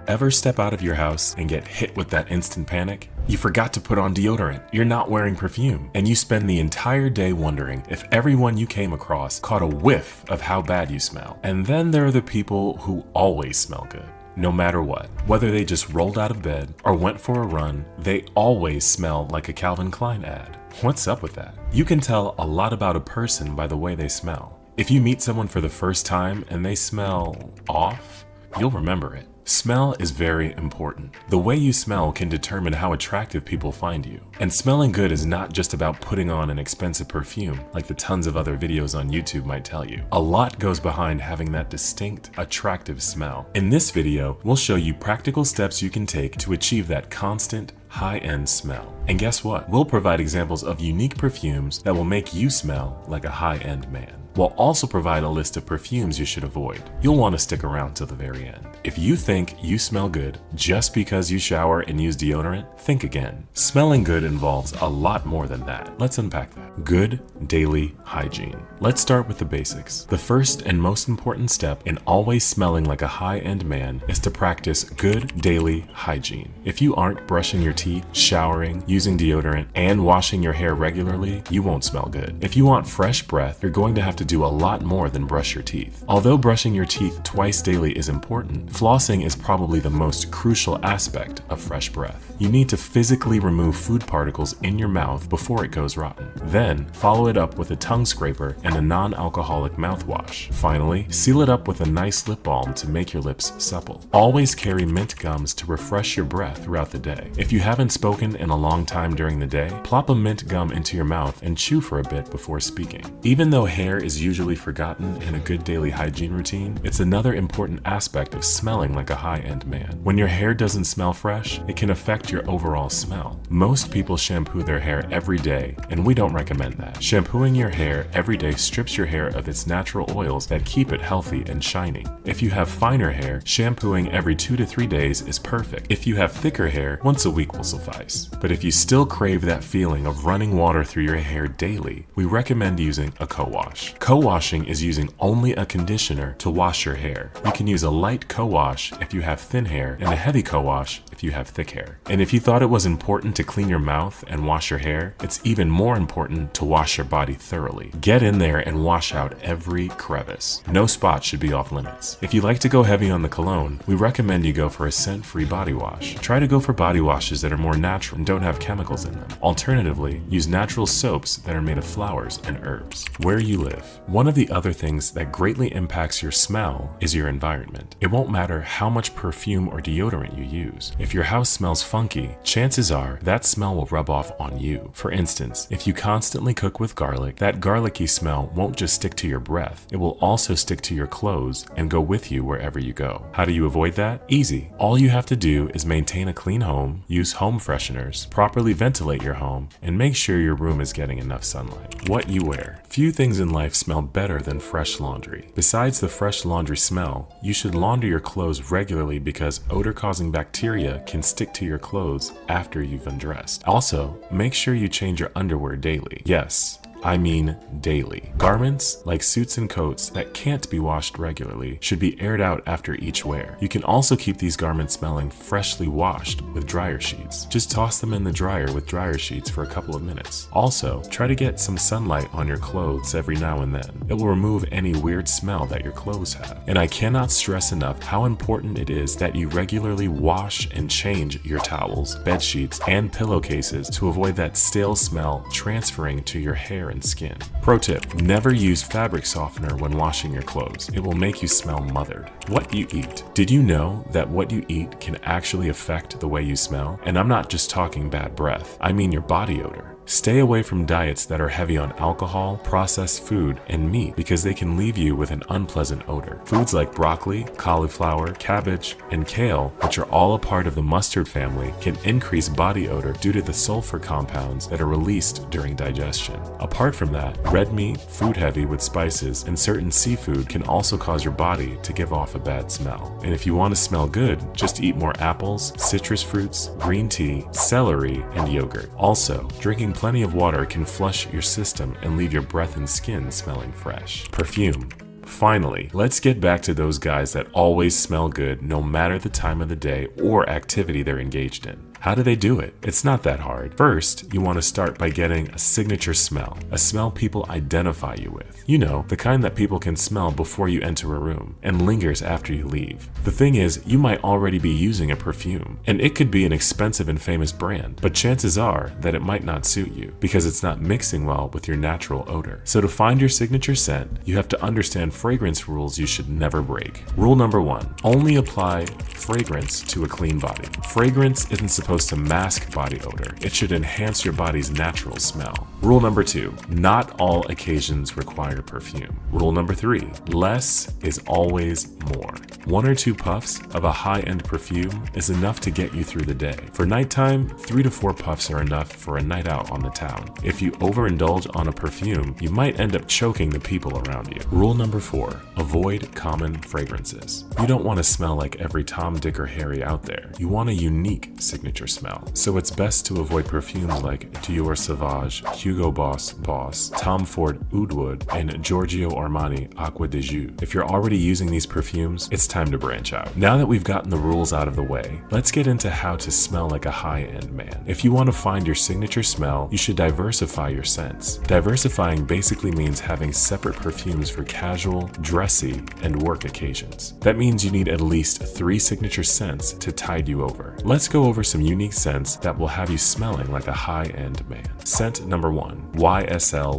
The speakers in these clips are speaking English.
Ever step out of your house and get hit with that instant panic? You forgot to put on deodorant, you're not wearing perfume, and you spend the entire day wondering if everyone you came across caught a whiff of how bad you smell. And then there are the people who always smell good. No matter what, whether they just rolled out of bed or went for a run, they always smell like a Calvin Klein ad. What's up with that? You can tell a lot about a person by the way they smell. If you meet someone for the first time and they smell off, you'll remember it. Smell is very important. The way you smell can determine how attractive people find you. And smelling good is not just about putting on an expensive perfume, like the tons of other videos on YouTube might tell you. A lot goes behind having that distinct, attractive smell. In this video, we'll show you practical steps you can take to achieve that constant, high-end smell. And guess what? We'll provide examples of unique perfumes that will make you smell like a high-end man. We'll also provide a list of perfumes you should avoid. You'll want to stick around till the very end. If you think you smell good just because you shower and use deodorant, think again. Smelling good involves a lot more than that. Let's unpack that. Good daily hygiene. Let's start with the basics. The first and most important step in always smelling like a high-end man is to practice good daily hygiene. If you aren't brushing your teeth, showering, using deodorant, and washing your hair regularly, you won't smell good. If you want fresh breath, you're going to have to do a lot more than brush your teeth. Although brushing your teeth twice daily is important, flossing is probably the most crucial aspect of fresh breath. You need to physically remove food particles in your mouth before it goes rotten. Then, follow it up with a tongue scraper and a non-alcoholic mouthwash. Finally, seal it up with a nice lip balm to make your lips supple. Always carry mint gums to refresh your breath throughout the day. If you haven't spoken in a long time during the day, plop a mint gum into your mouth and chew for a bit before speaking. Even though hair is usually forgotten in a good daily hygiene routine, it's another important aspect of smelling like a high-end man. When your hair doesn't smell fresh, it can affect your overall smell. Most people shampoo their hair every day, and we don't recommend that. Shampooing your hair every day strips your hair of its natural oils that keep it healthy and shining. If you have finer hair, shampooing every 2 to 3 days is perfect. If you have thicker hair, once a week will suffice. But if you still crave that feeling of running water through your hair daily, we recommend using a co-wash. Co-washing is using only a conditioner to wash your hair. You can use a light co-wash if you have thin hair and a heavy co-wash if you have thick hair. And if you thought it was important to clean your mouth and wash your hair, it's even more important to wash your body thoroughly. Get in there and wash out every crevice. No spot should be off limits. If you like to go heavy on the cologne, we recommend you go for a scent-free body wash. Try to go for body washes that are more natural and don't have chemicals in them. Alternatively, use natural soaps that are made of flowers and herbs. Where you live. One of the other things that greatly impacts your smell is your environment. It won't matter how much perfume or deodorant you use. If your house smells funky, chances are that smell will rub off on you. For instance, if you constantly cook with garlic, that garlicky smell won't just stick to your breath, it will also stick to your clothes and go with you wherever you go. How do you avoid that? Easy. All you have to do is maintain a clean home, use home fresheners, properly ventilate your home, and make sure your room is getting enough sunlight. What you wear. Few things in life smell better than fresh laundry. Besides the fresh laundry smell, you should launder your clothes regularly because odor-causing bacteria can stick to your clothes after you've undressed. Also, make sure you change your underwear daily. Yes, I mean daily. Garments, like suits and coats that can't be washed regularly, should be aired out after each wear. You can also keep these garments smelling freshly washed with dryer sheets. Just toss them in the dryer with dryer sheets for a couple of minutes. Also, try to get some sunlight on your clothes every now and then. It will remove any weird smell that your clothes have. And I cannot stress enough how important it is that you regularly wash and change your towels, bed sheets, and pillowcases to avoid that stale smell transferring to your hair and skin. Pro tip, never use fabric softener when washing your clothes. It will make you smell mothered. What you eat. Did you know that what you eat can actually affect the way you smell? And I'm not just talking bad breath, I mean your body odor. Stay away from diets that are heavy on alcohol, processed food, and meat because they can leave you with an unpleasant odor. Foods like broccoli, cauliflower, cabbage, and kale, which are all a part of the mustard family, can increase body odor due to the sulfur compounds that are released during digestion. Apart from that, red meat, food heavy with spices, and certain seafood can also cause your body to give off a bad smell. And if you want to smell good, just eat more apples, citrus fruits, green tea, celery, and yogurt. Also, drinking plenty of water can flush your system and leave your breath and skin smelling fresh. Perfume. Finally, let's get back to those guys that always smell good no matter the time of the day or activity they're engaged in. How do they do it? It's not that hard. First, you want to start by getting a signature smell, a smell people identify you with. You know, the kind that people can smell before you enter a room and lingers after you leave. The thing is, you might already be using a perfume, and it could be an expensive and famous brand, but chances are that it might not suit you because it's not mixing well with your natural odor. So to find your signature scent, you have to understand fragrance rules you should never break. Rule number 1, only apply fragrance to a clean body. Fragrance isn't supposed to mask body odor. It should enhance your body's natural smell. Rule number 2, not all occasions require perfume. Rule number 3, less is always more. 1 or 2 puffs of a high-end perfume is enough to get you through the day. For nighttime, 3 to 4 puffs are enough for a night out on the town. If you overindulge on a perfume, you might end up choking the people around you. Rule number 4, avoid common fragrances. You don't want to smell like every Tom, Dick, or Harry out there. You want a unique signature smell. So it's best to avoid perfumes like Dior Sauvage, Hugo Boss Boss, Tom Ford Oud Wood, and Giorgio Armani Acqua di Giu. If you're already using these perfumes, it's time to branch out. Now that we've gotten the rules out of the way, let's get into how to smell like a high-end man. If you want to find your signature smell, you should diversify your scents. Diversifying basically means having separate perfumes for casual, dressy, and work occasions. That means you need at least 3 signature scents to tide you over. Let's go over some unique scents that will have you smelling like a high-end man. Scent number 1, YSL.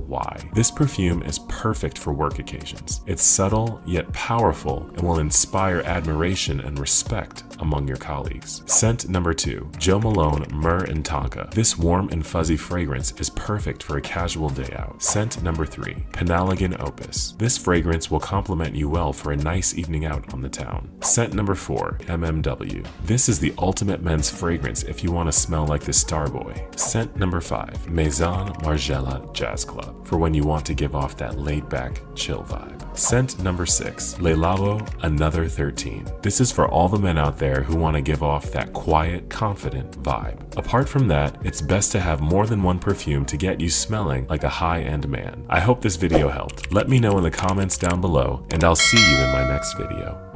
This perfume is perfect for work occasions. It's subtle yet powerful and will inspire admiration and respect among your colleagues. Scent number 2, Jo Malone Myrrh and Tonka. This warm and fuzzy fragrance is perfect for a casual day out. Scent number 3, Penalagan Opus. This fragrance will complement you well for a nice evening out on the town. Scent number 4, MMW. This is the ultimate men's fragrance if you want to smell like the Starboy. Scent number 5, Maison Margiela Jazz Club, for when you want to give off that laid-back, chill vibe. Scent number 6, Le Labo Another 13. This is for all the men out there who want to give off that quiet, confident vibe. Apart from that, it's best to have more than one perfume to get you smelling like a high-end man. I hope this video helped. Let me know in the comments down below, and I'll see you in my next video.